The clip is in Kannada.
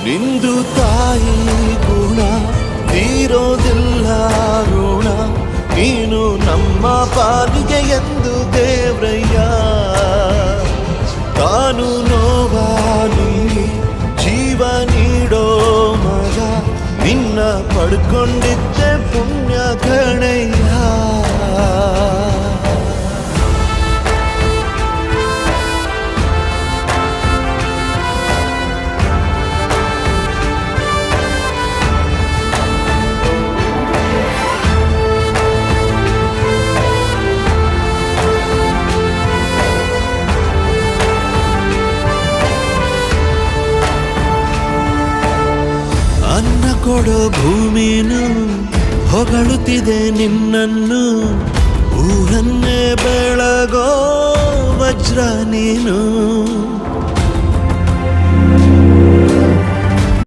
ನಿಂದು ತಾಯಿ ಗುಣ ತೀರೋದಿಲ್ಲ ಋಣ, ನೀನು ನಮ್ಮ ಪಾಲಿಗೆ ಎಂದು ದೇವ್ರಯ್ಯ. ತಾನು ನೋವಾಲಿ ಜೀವ ನೀಡೋ ಮಗ, ನಿನ್ನ ಪಡ್ಕೊಂಡಿದ್ದೆ ಪುಣ್ಯ ಗಣಯ್ಯ. ಅನ್ನ ಕೊಡೋ ಭೂಮಿನು ಹೊಗಳುತ್ತಿದೆ ನಿನ್ನನ್ನು, ಊರನ್ನೇ ಬೆಳಗೋ ವಜ್ರ ನೀನು.